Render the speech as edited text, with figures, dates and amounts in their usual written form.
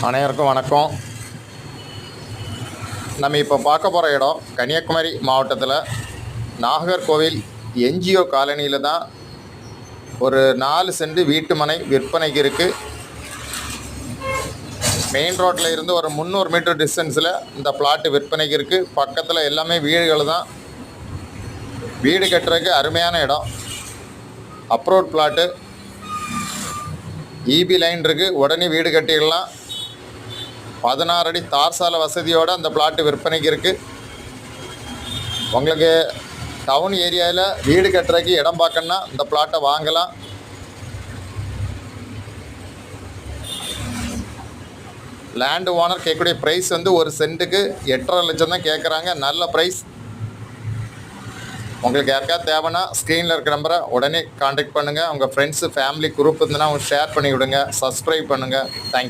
அனைவருக்கும் வணக்கம். நம்ம இப்போ பார்க்க போகிற இடம் கன்னியாகுமரி மாவட்டத்தில் நாகர்கோவில் என்ஜிஓ காலனியில் தான் ஒரு 4 சென்ட் வீட்டு மனை விற்பனைக்கு இருக்குது. மெயின் ரோட்டில் இருந்து ஒரு 300 மீட்டர் டிஸ்டன்ஸில் இந்த பிளாட்டு விற்பனைக்கு இருக்குது. பக்கத்தில் எல்லாமே வீடுகள் தான். வீடு கட்டுறதுக்கு அருமையான இடம். அப்ரோட் பிளாட்டு, இபி லைன் இருக்குது. உடனே வீடு கட்டிடலாம். 16 அடி தார் சாலை வசதியோடு அந்த பிளாட்டு விற்பனைக்கு இருக்குது. உங்களுக்கு டவுன் ஏரியாவில் வீடு கட்டுறதுக்கு இடம் பார்க்கணுன்னா இந்த பிளாட்டை வாங்கலாம். லேண்டு ஓனர் கேட்கக்கூடிய ப்ரைஸ் வந்து ஒரு சென்ட்டுக்கு 8.5 லட்சம் தான் கேட்குறாங்க. நல்ல ப்ரைஸ். உங்களுக்கு யாருக்காவது தேவைன்னா ஸ்க்ரீனில் இருக்கிற நம்பரை உடனே கான்டாக்ட் பண்ணுங்கள். உங்கள் ஃப்ரெண்ட்ஸு ஃபேமிலி குரூப் இருந்ததுன்னா அவங்க ஷேர் பண்ணி விடுங்க. சப்ஸ்கிரைப் பண்ணுங்கள். தேங்க்யூ.